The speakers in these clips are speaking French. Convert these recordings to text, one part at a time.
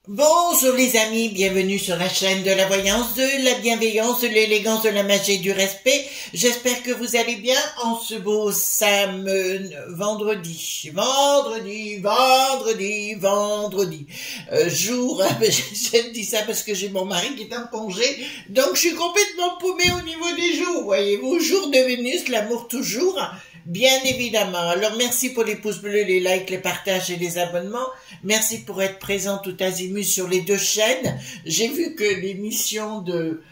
Bonjour les amis, bienvenue sur la chaîne de la voyance, de la bienveillance, de l'élégance, de la magie et du respect. J'espère que vous allez bien en ce beau vendredi. Je dis ça parce que j'ai mon mari qui est en congé, donc je suis complètement paumée au niveau des jours, voyez-vous, jour de Vénus, l'amour toujours. Bien évidemment. Alors merci pour les pouces bleus, les likes, les partages et les abonnements. Merci pour être présent tout azimut sur les deux chaînes. J'ai vu que l'émission de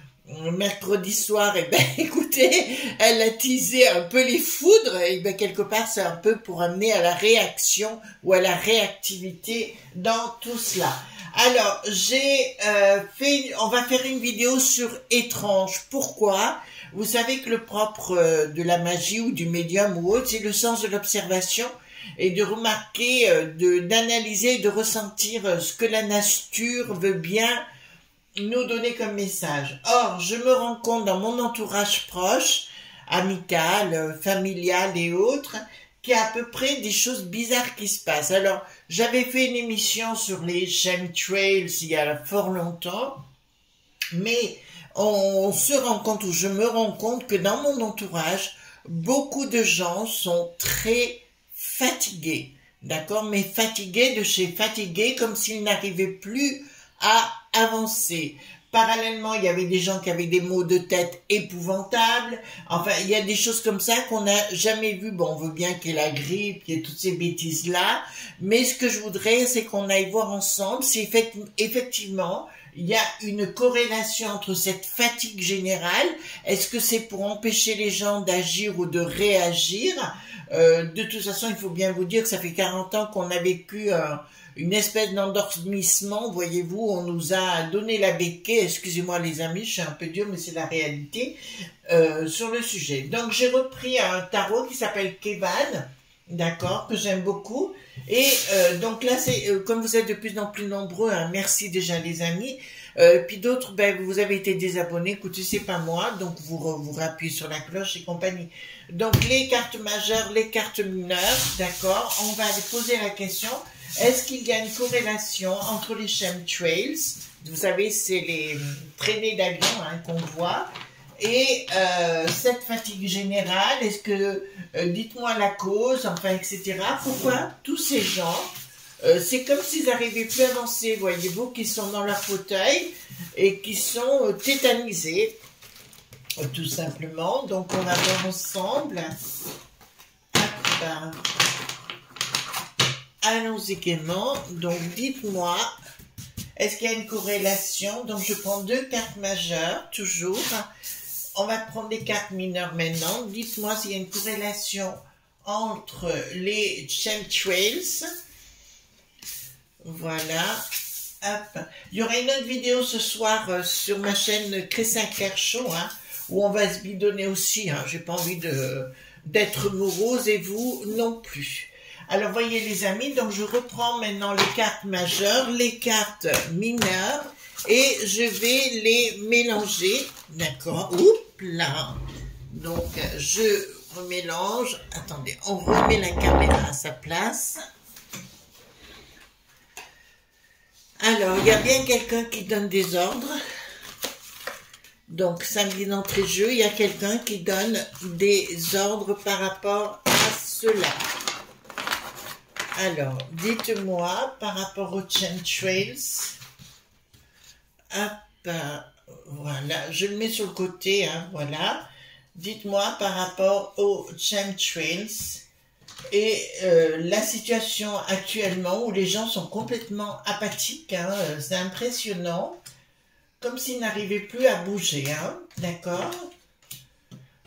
mercredi soir, écoutez, elle a teasé un peu les foudres. Quelque part, c'est un peu pour amener à la réaction ou à la réactivité dans tout cela. Alors, on va faire une vidéo sur étrange. Pourquoi ? Vous savez que le propre de la magie ou du médium ou autre, c'est le sens de l'observation et de remarquer, d'analyser et de ressentir ce que la nature veut bien nous donner comme message. Or, je me rends compte dans mon entourage proche, amical, familial et autres, qu'il y a à peu près des choses bizarres qui se passent. Alors, j'avais fait une émission sur les chemtrails il y a fort longtemps, mais on se rend compte, ou je me rends compte que dans mon entourage, beaucoup de gens sont très fatigués, d'accord, mais fatigués de chez fatigués, comme s'ils n'arrivaient plus à avancer. Parallèlement, il y avait des gens qui avaient des maux de tête épouvantables. Enfin, il y a des choses comme ça qu'on n'a jamais vues. Bon, on veut bien qu'il y ait la grippe, qu'il y ait toutes ces bêtises-là. Mais ce que je voudrais, c'est qu'on aille voir ensemble si effectivement, il y a une corrélation entre cette fatigue générale. Est-ce que c'est pour empêcher les gens d'agir ou de réagir? De toute façon, il faut bien vous dire que ça fait 40 ans qu'on a vécu une espèce d'endormissement, voyez-vous, on nous a donné la béquille, excusez-moi les amis, je suis un peu dur, mais c'est la réalité, sur le sujet. Donc j'ai repris un tarot qui s'appelle Kevan, d'accord, que j'aime beaucoup, et donc là, c'est comme vous êtes de plus en plus nombreux, hein, merci déjà les amis, puis d'autres, vous avez été désabonnés, écoutez, c'est pas moi, donc vous rappuyez sur la cloche et compagnie. Donc les cartes majeures, les cartes mineures, d'accord, on va poser la question. Est-ce qu'il y a une corrélation entre les chemtrails, vous savez, c'est les traînées d'avion qu'on voit, et cette fatigue générale? Est-ce que, dites-moi la cause, enfin, etc. Pourquoi tous ces gens, c'est comme s'ils n'arrivaient plus à avancer, voyez-vous, qui sont dans leur fauteuil et qui sont tétanisés, tout simplement. Donc, on va voir ensemble. Allons-y gaiement. Donc, dites-moi, est-ce qu'il y a une corrélation? Donc, je prends deux cartes majeures, toujours. On va prendre des cartes mineures maintenant. Dites-moi s'il y a une corrélation entre les chemtrails. Voilà. Hop. Il y aura une autre vidéo ce soir sur ma chaîne Crescin Clair Show, où on va se bidonner aussi. J'ai pas envie d'être morose et vous non plus. Alors, voyez les amis, donc je reprends maintenant les cartes majeures, les cartes mineures, et je vais les mélanger, d'accord? Oups là. Donc, je remélange. Attendez, on remet la caméra à sa place. Alors, il y a bien quelqu'un qui donne des ordres. Donc, samedi d'entrée-jeu, il y a quelqu'un qui donne des ordres par rapport à cela. Alors, dites-moi, par rapport aux chemtrails, hop, voilà, je le mets sur le côté, voilà. Dites-moi par rapport aux chemtrails et la situation actuellement où les gens sont complètement apathiques, c'est impressionnant. comme s'il n'arrivait plus à bouger, hein, d'accord?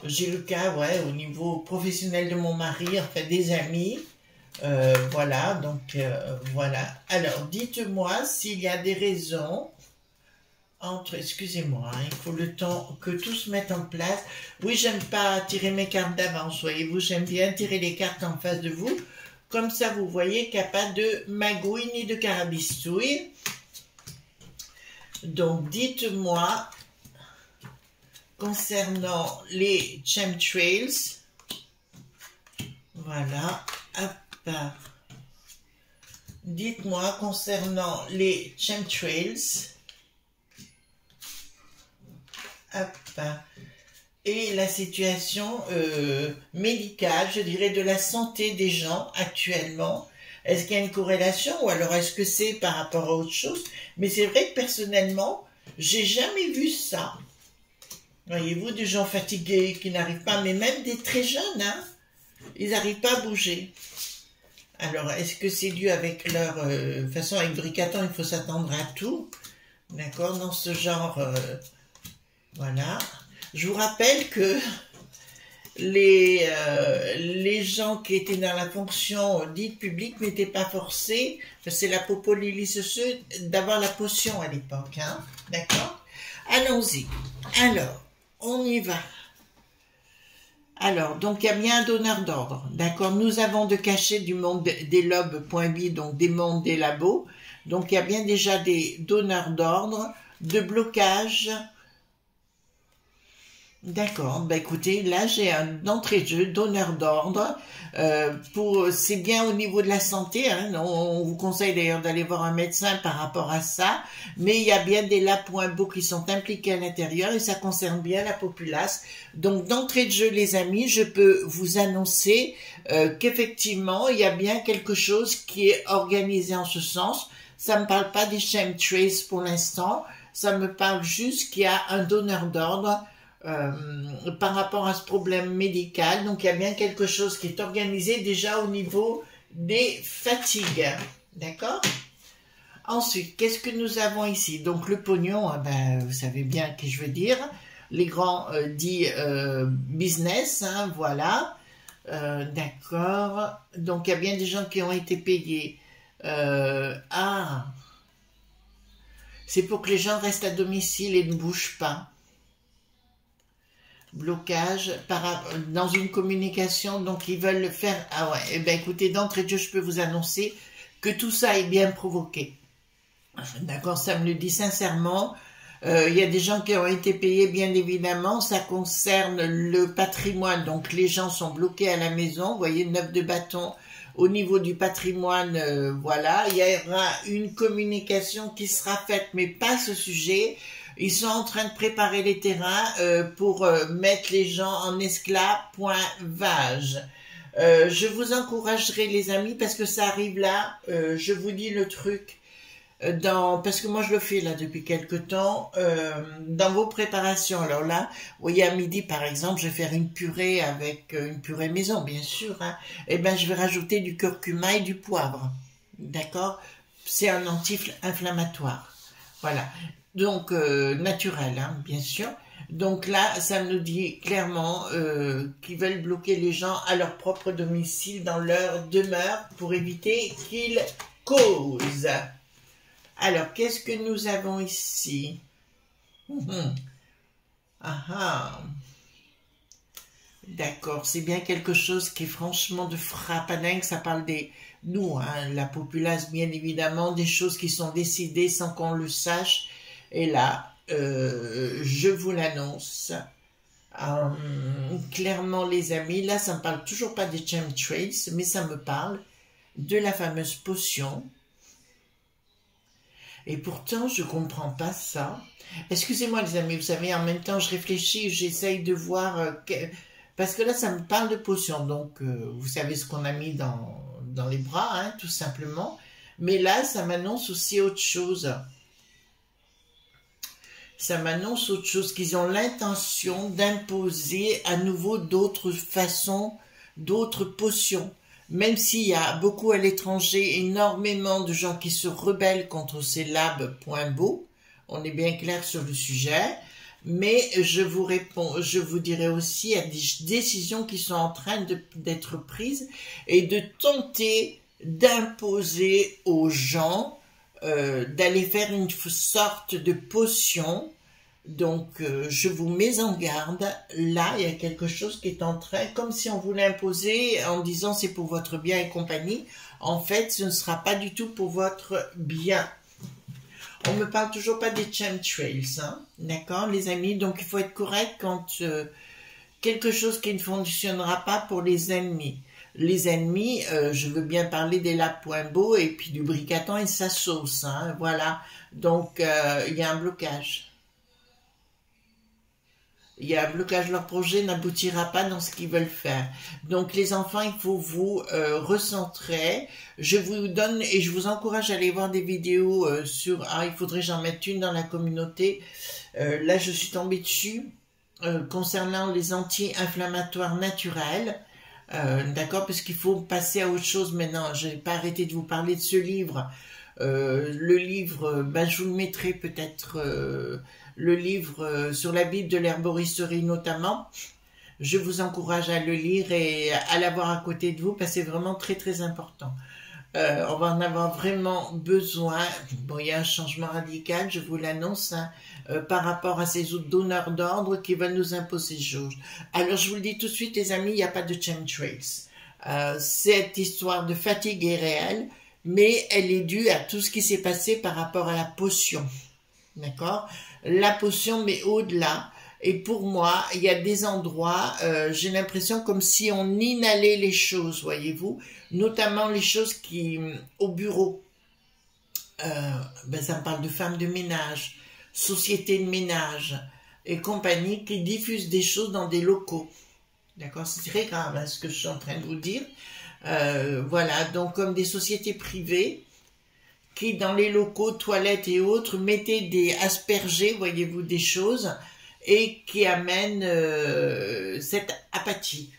J'ai le cas, ouais, au niveau professionnel de mon mari, enfin des amis, voilà, donc voilà. Alors, dites-moi s'il y a des raisons entre, excusez-moi, hein, il faut le temps que tout se mette en place. Oui, j'aime pas tirer mes cartes d'avance, voyez-vous, j'aime bien tirer les cartes en face de vous. Comme ça, vous voyez qu'il n'y a pas de magouille ni de carabistouille. Donc, dites-moi, concernant les chemtrails, voilà, hop, dites-moi, concernant les chemtrails, hop, et la situation médicale, je dirais, de la santé des gens actuellement. Est-ce qu'il y a une corrélation ou alors est-ce que c'est par rapport à autre chose? Mais c'est vrai que personnellement, j'ai jamais vu ça. Voyez-vous, des gens fatigués qui n'arrivent pas, mais même des très jeunes, hein, ils n'arrivent pas à bouger. Alors, est-ce que c'est dû avec leur... de toute façon, avec Bricatan, il faut s'attendre à tout. D'accord? Dans ce genre... voilà. Je vous rappelle que les gens qui étaient dans la fonction dite publique n'étaient pas forcés, c'est la popolylyseuse, d'avoir la potion à l'époque, hein, d'accord? Allons-y. Alors, on y va. Alors, donc il y a bien un donneur d'ordre, d'accord? Nous avons de cachet du monde des lobes.bi, donc des mondes des labos. Donc il y a bien déjà des donneurs d'ordre, de blocage. D'accord, bah écoutez, là j'ai un entrée de jeu, donneur d'ordre, c'est bien au niveau de la santé, hein, on vous conseille d'ailleurs d'aller voir un médecin par rapport à ça, mais il y a bien des lab.bo qui sont impliqués à l'intérieur et ça concerne bien la populace. Donc d'entrée de jeu les amis, je peux vous annoncer qu'effectivement il y a bien quelque chose qui est organisé en ce sens. Ça me parle pas des chemtrails pour l'instant, ça me parle juste qu'il y a un donneur d'ordre par rapport à ce problème médical. Donc il y a bien quelque chose qui est organisé déjà au niveau des fatigues, d'accord? Ensuite, qu'est-ce que nous avons ici? Donc le pognon, ben, vous savez bien ce que je veux dire, les grands dits business, hein, voilà, d'accord. Donc il y a bien des gens qui ont été payés. C'est pour que les gens restent à domicile et ne bougent pas. Blocage dans une communication, donc ils veulent le faire. Ah ouais, eh bien écoutez, d'entrée de jeu, je peux vous annoncer que tout ça est bien provoqué. D'accord, ça me le dit sincèrement. Il y a des gens qui ont été payés, bien évidemment, ça concerne le patrimoine, donc les gens sont bloqués à la maison, vous voyez, 9 de bâton au niveau du patrimoine, voilà, il y aura une communication qui sera faite, mais pas ce sujet. Ils sont en train de préparer les terrains pour mettre les gens en esclavage. Je vous encouragerai les amis parce que ça arrive là. Je vous dis le truc parce que moi je le fais là depuis quelque temps dans vos préparations. Alors là, vous voyez à midi par exemple, je vais faire une purée avec une purée maison bien sûr. Hein, et ben je vais rajouter du curcuma et du poivre. D'accord? C'est un anti-inflammatoire. Voilà. Donc, naturel, hein, bien sûr. Donc là, ça nous dit clairement qu'ils veulent bloquer les gens à leur propre domicile, dans leur demeure, pour éviter qu'ils causent. Alors, qu'est-ce que nous avons ici? D'accord, c'est bien quelque chose qui est franchement de frappadingue. Ça parle des... nous, hein, la populace, bien évidemment, des choses qui sont décidées sans qu'on le sache. Et là, je vous l'annonce, clairement les amis, là ça ne me parle toujours pas des chemtrails, mais ça me parle de la fameuse potion. Et pourtant, je ne comprends pas ça. Excusez-moi les amis, vous savez, en même temps je réfléchis, j'essaye de voir... parce que là, ça me parle de potion, donc vous savez ce qu'on a mis dans les bras, hein, tout simplement. Mais là, ça m'annonce aussi autre chose. Ça m'annonce autre chose, qu'ils ont l'intention d'imposer à nouveau d'autres façons, d'autres potions. Même s'il y a beaucoup à l'étranger, énormément de gens qui se rebellent contre ces labs.bo, on est bien clair sur le sujet. Mais je vous dirai aussi, il y a des décisions qui sont en train d'être prises et de tenter d'imposer aux gens d'aller faire une sorte de potion. Donc, je vous mets en garde. Là, il y a quelque chose qui est en train, comme si on voulait imposer en disant c'est pour votre bien et compagnie. En fait, ce ne sera pas du tout pour votre bien. On me parle toujours pas des chemtrails, hein, d'accord, les amis. Donc, il faut être correct quand quelque chose qui ne fonctionnera pas pour les ennemis. Les ennemis, je veux bien parler des Lappoinbeau et puis du Bricatan et sa sauce, hein, voilà. Donc, il y a un blocage. Il y a un blocage, leur projet n'aboutira pas dans ce qu'ils veulent faire. Donc les enfants, il faut vous recentrer. Je vous donne et je vous encourage à aller voir des vidéos sur... Ah, il faudrait que j'en mette une dans la communauté. Là, je suis tombée dessus concernant les anti-inflammatoires naturels. D'accord, parce qu'il faut passer à autre chose maintenant. Je n'ai pas arrêté de vous parler de ce livre. Le livre, ben, je vous le mettrai peut-être... le livre sur la Bible de l'herboristerie notamment. Je vous encourage à le lire et à l'avoir à côté de vous parce que c'est vraiment très très important. On va en avoir vraiment besoin. Bon, il y a un changement radical, je vous l'annonce, hein, par rapport à ces autres donneurs d'ordre qui veulent nous imposer ces choses. Alors je vous le dis tout de suite les amis, il n'y a pas de chemtrails. Cette histoire de fatigue est réelle, mais elle est due à tout ce qui s'est passé par rapport à la potion. D'accord? La potion, mais au-delà. Et pour moi, il y a des endroits, j'ai l'impression comme si on inhalait les choses, voyez-vous, notamment les choses qui, au bureau, ben ça me parle de femmes de ménage, sociétés de ménage et compagnie qui diffusent des choses dans des locaux. D'accord? C'est très grave hein, ce que je suis en train de vous dire. Voilà, donc comme des sociétés privées, qui dans les locaux, toilettes et autres, mettaient des aspergés, voyez-vous, des choses, et qui amènent cette apathie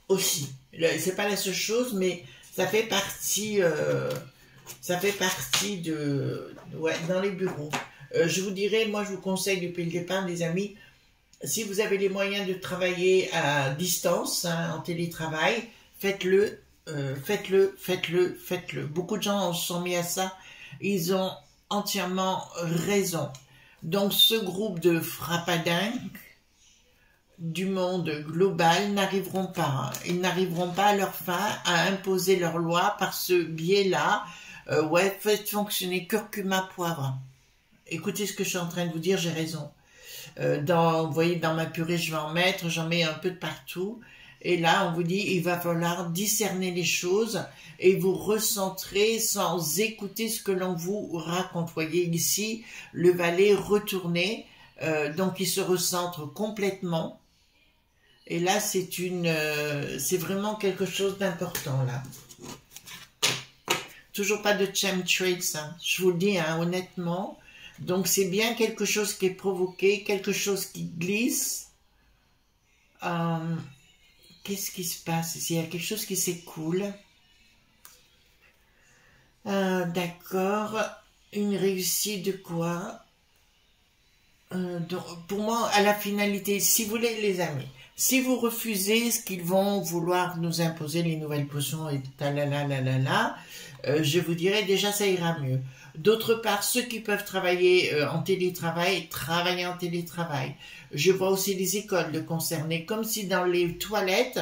aussi. C'est pas la seule chose, mais ça fait partie de ouais, dans les bureaux. Je vous dirais, moi je vous conseille depuis le départ, les amis, si vous avez les moyens de travailler à distance, hein, en télétravail, faites-le. Faites-le. Beaucoup de gens se sont mis à ça. Ils ont entièrement raison. Donc, ce groupe de frappadingues du monde global n'arriveront pas. Hein. Ils n'arriveront pas à leur fin à imposer leurs lois par ce biais-là. Ouais, faites fonctionner curcuma poivre. Écoutez ce que je suis en train de vous dire, j'ai raison. Vous voyez, dans ma purée, je vais en mettre, j'en mets un peu de partout. Et là, on vous dit, il va falloir discerner les choses et vous recentrer sans écouter ce que l'on vous raconte. Vous voyez ici, le valet retourné, donc il se recentre complètement. Et là, c'est vraiment quelque chose d'important, là. Toujours pas de chemtrails, hein. Je vous le dis, hein, honnêtement. Donc, c'est bien quelque chose qui est provoqué, quelque chose qui glisse. Qu'est-ce qui se passe ici? Il y a quelque chose qui s'écoule. D'accord. Une réussite de quoi? Donc, pour moi, à la finalité, si vous voulez, les amis, si vous refusez ce qu'ils vont vouloir nous imposer, les nouvelles potions et je vous dirais déjà ça ira mieux. D'autre part, ceux qui peuvent travailler en télétravail, travailler en télétravail. Je vois aussi les écoles le concerner, comme si dans les toilettes,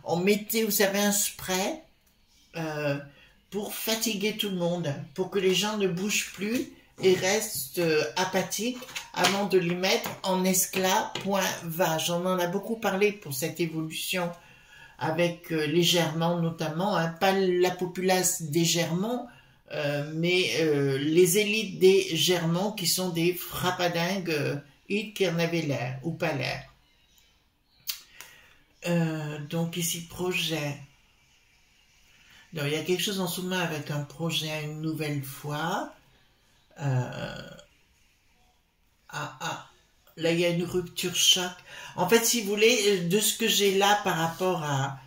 on mettait, vous savez, un spray pour fatiguer tout le monde, pour que les gens ne bougent plus et restent apathiques avant de les mettre en esclavage. On en a beaucoup parlé pour cette évolution avec les Germans notamment, hein, pas la populace des Germans, mais les élites des Germans qui sont des frappadingues qui en avaient l'air ou pas l'air. Donc ici projet. Donc, il y a quelque chose en sous-main avec un projet une nouvelle fois. Là il y a une rupture choc. En fait, si vous voulez, de ce que j'ai là par rapport à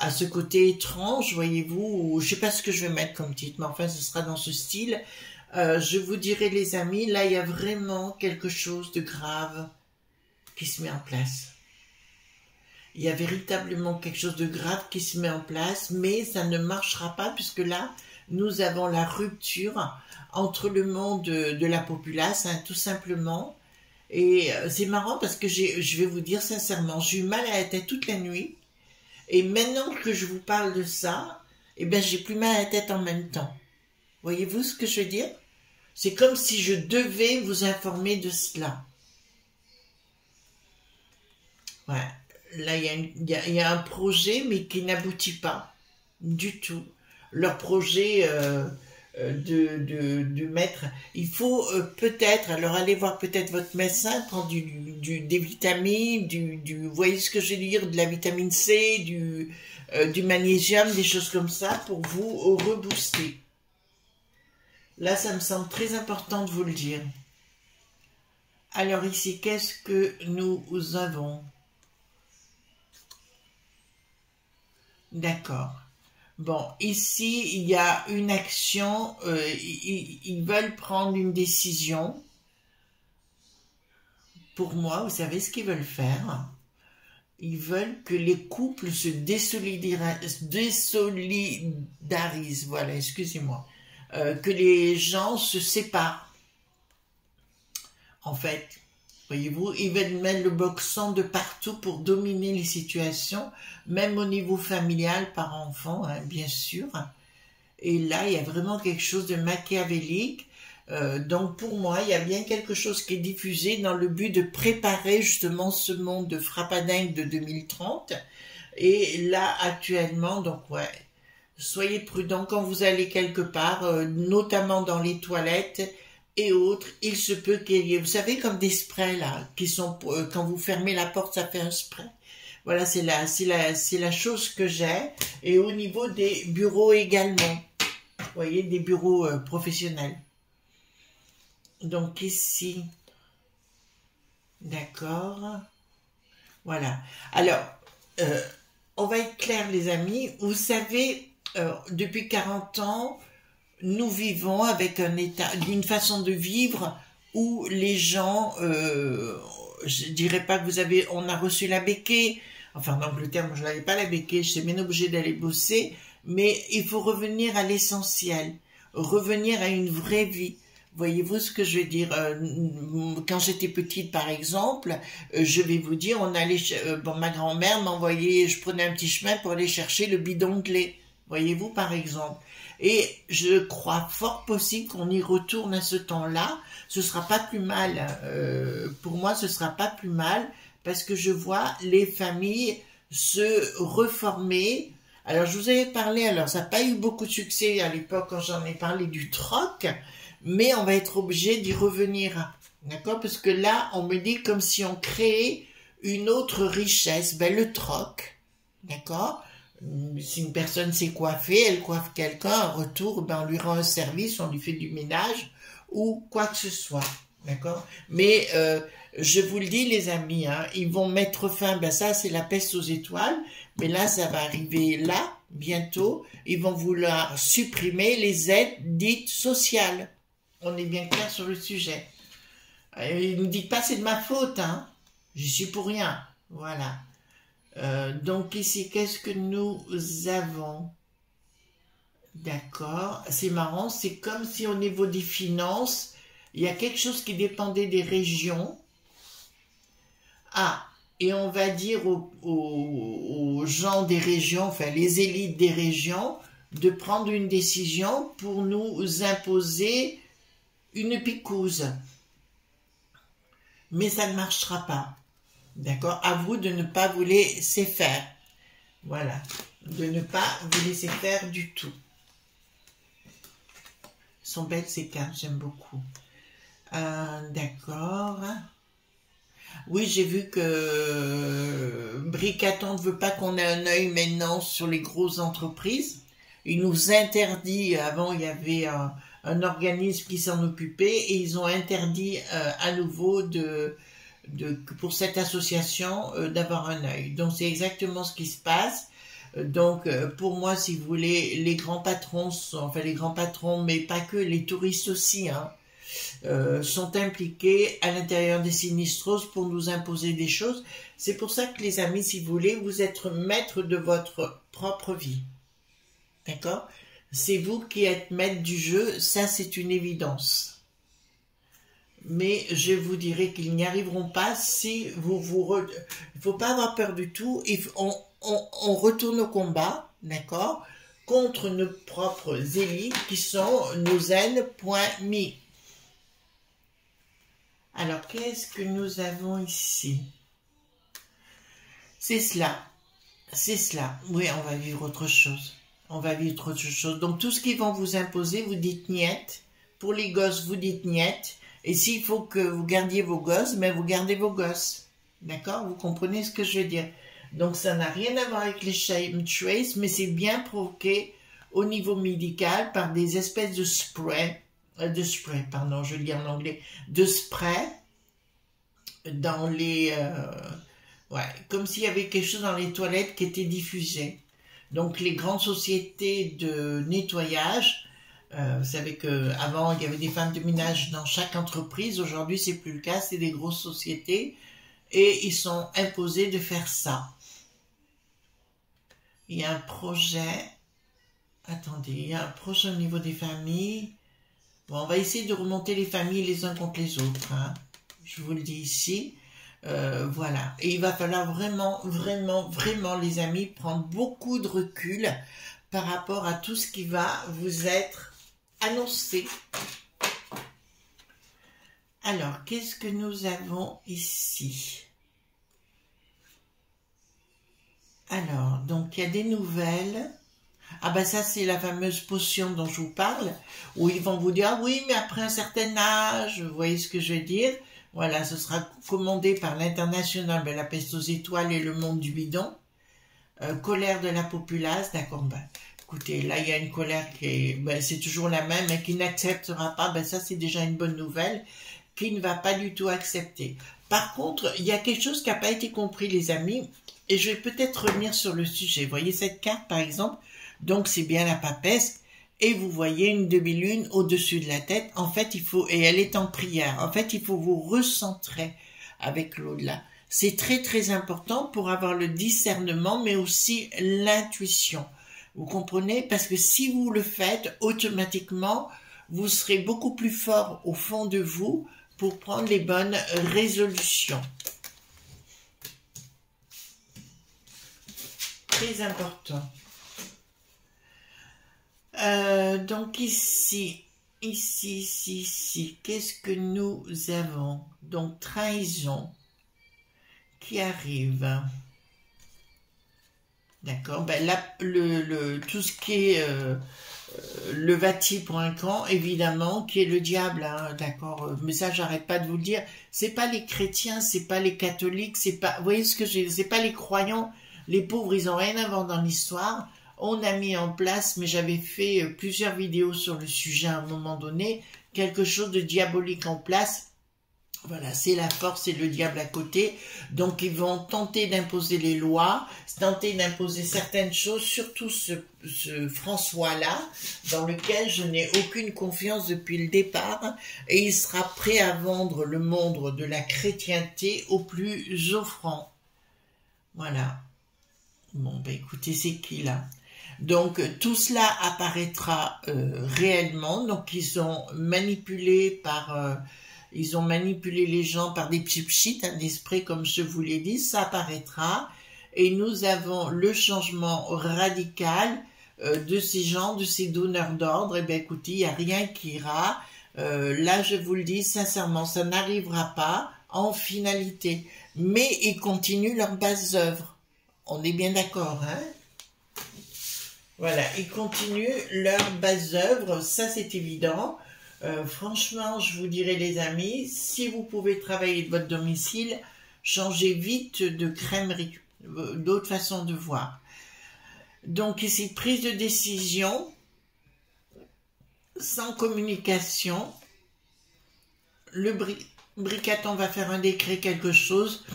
ce côté étrange, voyez-vous, je sais pas ce que je vais mettre comme titre, mais enfin ce sera dans ce style. Je vous dirai les amis, là il y a vraiment quelque chose de grave qui se met en place. Il y a véritablement quelque chose de grave qui se met en place, mais ça ne marchera pas puisque là, nous avons la rupture entre le monde de la populace, hein, tout simplement. Et c'est marrant parce que je vais vous dire sincèrement, j'ai eu mal à la tête toute la nuit. Et maintenant que je vous parle de ça, eh ben j'ai plus mal à la tête en même temps. Voyez-vous ce que je veux dire? C'est comme si je devais vous informer de cela. Ouais. Là, il y a un projet, mais qui n'aboutit pas du tout. Leur projet de mettre... Il faut peut-être, alors allez voir peut-être votre médecin, prendre des vitamines, vous voyez ce que je veux dire, de la vitamine C, du magnésium, des choses comme ça, pour vous rebooster. Là, ça me semble très important de vous le dire. Alors ici, qu'est-ce que nous avons? D'accord. Bon, ici, il y a une action, ils veulent prendre une décision. Pour moi, vous savez ce qu'ils veulent faire? Ils veulent que les couples se désolidarisent, voilà, excusez-moi. Que les gens se séparent. En fait, voyez-vous, ils veulent mettre le boxon de partout pour dominer les situations, même au niveau familial, par enfant, hein, bien sûr. Et là, il y a vraiment quelque chose de machiavélique. Donc, pour moi, il y a bien quelque chose qui est diffusé dans le but de préparer justement ce monde de frappadingue de 2030. Et là, actuellement, donc, ouais, soyez prudents quand vous allez quelque part, notamment dans les toilettes, et autres, il se peut qu'il y ait, vous savez, comme des sprays là, qui sont, quand vous fermez la porte, ça fait un spray. Voilà, c'est la chose que j'ai. Et au niveau des bureaux également, vous voyez, des bureaux professionnels. Donc ici, d'accord, voilà. Alors, on va être clair les amis, vous savez, depuis 40 ans, nous vivons avec un état, d'une façon de vivre où les gens, je dirais pas que on a reçu la béquille, enfin en Angleterre, moi je n'avais pas la béquille, je suis bien obligée d'aller bosser, mais il faut revenir à l'essentiel, revenir à une vraie vie. Voyez-vous ce que je veux dire? Quand j'étais petite, par exemple, je vais vous dire, on allait, bon, ma grand-mère m'envoyait, je prenais un petit chemin pour aller chercher le bidon de lait. Voyez-vous, par exemple. Et je crois fort possible qu'on y retourne à ce temps-là. Ce sera pas plus mal. Pour moi, ce sera pas plus mal parce que je vois les familles se reformer. Alors, je vous avais parlé, alors ça n'a pas eu beaucoup de succès à l'époque quand j'en ai parlé du troc, mais on va être obligé d'y revenir. D'accord? Parce que là, on me dit comme si on créait une autre richesse. Ben, le troc. D'accord? Si une personne s'est coiffée, elle coiffe quelqu'un, en retour, ben on lui rend un service, on lui fait du ménage ou quoi que ce soit, d'accord? Mais je vous le dis les amis, hein, ils vont mettre fin, ben ça c'est la peste aux étoiles, mais là ça va arriver là, bientôt, ils vont vouloir supprimer les aides dites sociales. On est bien clair sur le sujet. Ne me dites pas c'est de ma faute, hein, j'y suis pour rien, voilà. Donc ici, qu'est-ce que nous avons? D'accord, c'est marrant, c'est comme si au niveau des finances, il y a quelque chose qui dépendait des régions. Ah, et on va dire aux gens des régions, enfin les élites des régions, de prendre une décision pour nous imposer une picouse. Mais ça ne marchera pas. D'accord? À vous de ne pas vous laisser faire. Voilà. De ne pas vous laisser faire du tout. Ils sont belles ces cartes, j'aime beaucoup. D'accord. Oui, j'ai vu que Bricaton ne veut pas qu'on ait un œil maintenant sur les grosses entreprises. Il nous interdit, avant il y avait un organisme qui s'en occupait et ils ont interdit à nouveau pour cette association d'avoir un œil. Donc c'est exactement ce qui se passe. Donc, pour moi, si vous voulez, les grands patrons, enfin les grands patrons, mais pas que, les touristes aussi, hein, sont impliqués à l'intérieur des Sinistros pour nous imposer des choses. C'est pour ça que les amis, si vous voulez, vous êtes maître de votre propre vie. D'accord? C'est vous qui êtes maître du jeu, ça c'est une évidence. Mais je vous dirais qu'ils n'y arriveront pas si vous Il ne faut pas avoir peur du tout. On retourne au combat, d'accord, contre nos propres élites qui sont nos N.me. Alors, qu'est-ce que nous avons ici? C'est cela. C'est cela. Oui, on va vivre autre chose. On va vivre autre chose. Donc, tout ce qu'ils vont vous imposer, vous dites niet. Pour les gosses, vous dites niet. Et s'il faut que vous gardiez vos gosses, mais vous gardez vos gosses. D'accord? Vous comprenez ce que je veux dire? Donc, ça n'a rien à voir avec les shame trace, mais c'est bien provoqué au niveau médical par des espèces de spray, pardon, je le dis en anglais, de spray dans les... ouais, comme s'il y avait quelque chose dans les toilettes qui était diffusé. Donc, les grandes sociétés de nettoyage, vous savez qu'avant, il y avait des femmes de ménage dans chaque entreprise. Aujourd'hui, c'est plus le cas, c'est des grosses sociétés. Et ils sont imposés de faire ça. Il y a un projet... Attendez, il y a un projet au niveau des familles. Bon, on va essayer de remonter les familles les uns contre les autres. Hein. Je vous le dis ici. Voilà. Et il va falloir vraiment, vraiment, vraiment, les amis, prendre beaucoup de recul par rapport à tout ce qui va vous être annoncé. Alors, qu'est-ce que nous avons ici? Alors, donc, il y a des nouvelles. Ah ben ça, c'est la fameuse potion dont je vous parle, où ils vont vous dire, ah oui, mais après un certain âge, vous voyez ce que je veux dire? Voilà, ce sera commandé par l'international, ben, la peste aux étoiles et le monde du bidon. Colère de la populace, d'accord, ben, écoutez, là, il y a une colère qui est, ben, c'est toujours la même, et qui n'acceptera pas, ben ça, c'est déjà une bonne nouvelle, qui ne va pas du tout accepter. Par contre, il y a quelque chose qui n'a pas été compris, les amis, et je vais peut-être revenir sur le sujet. Vous voyez cette carte, par exemple? Donc, c'est bien la papesse. Et vous voyez une demi-lune au-dessus de la tête. En fait, il faut... Et elle est en prière. En fait, il faut vous recentrer avec l'au-delà. C'est très, très important pour avoir le discernement, mais aussi l'intuition. Vous comprenez? Parce que si vous le faites, automatiquement, vous serez beaucoup plus fort au fond de vous pour prendre les bonnes résolutions. Très important. Donc ici, qu'est-ce que nous avons? Donc trahison qui arrive. D'accord, ben là, tout ce qui est le Vati pour un camp, évidemment, qui est le diable, hein, d'accord, mais ça, j'arrête pas de vous le dire, c'est pas les chrétiens, c'est pas les catholiques, c'est pas, vous voyez ce que j'ai, c'est pas les croyants, les pauvres, ils ont rien à voir dans l'histoire. On a mis en place, mais j'avais fait plusieurs vidéos sur le sujet à un moment donné, quelque chose de diabolique en place. Voilà, c'est la force et le diable à côté. Donc, ils vont tenter d'imposer les lois, tenter d'imposer certaines choses, surtout ce François-là, dans lequel je n'ai aucune confiance depuis le départ. Et il sera prêt à vendre le monde de la chrétienté au plus offrant. Voilà. Bon, ben écoutez, c'est qui là? Donc, tout cela apparaîtra réellement. Donc, ils ont manipulé les gens par des pchit-pchit, hein, des sprays comme je vous l'ai dit, ça apparaîtra. Et nous avons le changement radical de ces gens, de ces donneurs d'ordre. Eh bien, écoutez, il n'y a rien qui ira. Là, je vous le dis sincèrement, ça n'arrivera pas en finalité. Mais ils continuent leurs bases œuvres. On est bien d'accord, hein? Voilà, ils continuent leur base œuvre, ça c'est évident. Franchement, je vous dirais les amis, si vous pouvez travailler de votre domicile, changez vite de crèmerie, d'autres façons de voir. Donc ici, prise de décision, sans communication, le bricaton va faire un décret, quelque chose,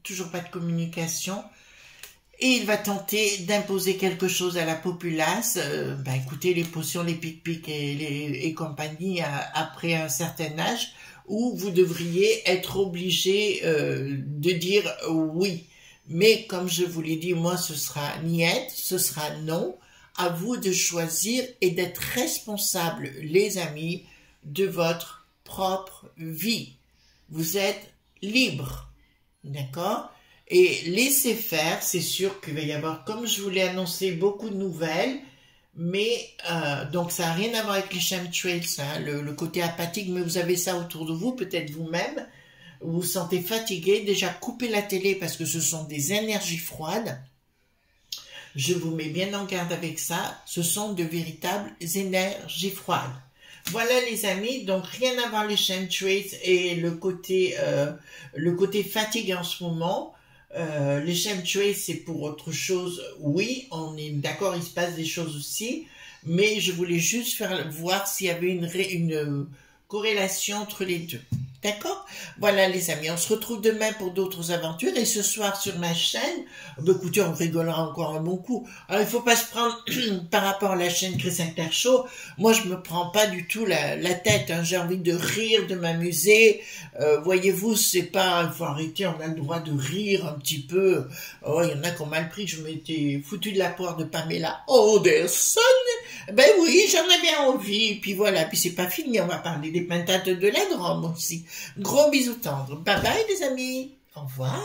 toujours pas de communication. et il va tenter d'imposer quelque chose à la populace. Écoutez, les potions, les pic-pic et compagnie après un certain âge, où vous devriez être obligé de dire oui. Mais comme je vous l'ai dit, moi ce sera niet, ce sera non. À vous de choisir et d'être responsable, les amis, de votre propre vie. Vous êtes libre, d'accord? Et laissez faire, c'est sûr qu'il va y avoir, comme je vous l'ai annoncé, beaucoup de nouvelles, mais donc ça n'a rien à voir avec les chemtrails, hein, le côté apathique, mais vous avez ça autour de vous, peut-être vous-même, vous vous sentez fatigué, déjà coupez la télé parce que ce sont des énergies froides. Je vous mets bien en garde avec ça, ce sont de véritables énergies froides. Voilà les amis, donc rien à voir les chemtrails et le côté fatigue en ce moment. Les chemtrails c'est pour autre chose, oui, on est d'accord, il se passe des choses aussi, mais je voulais juste voir s'il y avait une corrélation entre les deux. D'accord? Voilà les amis, on se retrouve demain pour d'autres aventures et ce soir sur ma chaîne, écoutez, on rigolera encore un bon coup. Alors il faut pas se prendre par rapport à la chaîne Chris Sinclair Show, moi je me prends pas du tout la tête, hein. J'ai envie de rire, de m'amuser, voyez-vous, c'est pas, il faut arrêter, on a le droit de rire un petit peu. Oh, il y en a qui ont mal pris, je m'étais foutu de la poire de Pamela Anderson. Ben oui, j'en avais envie, puis voilà, puis c'est pas fini, on va parler des pentates de la Drôme aussi. Gros bisous tendres. Bye bye les amis. Au revoir.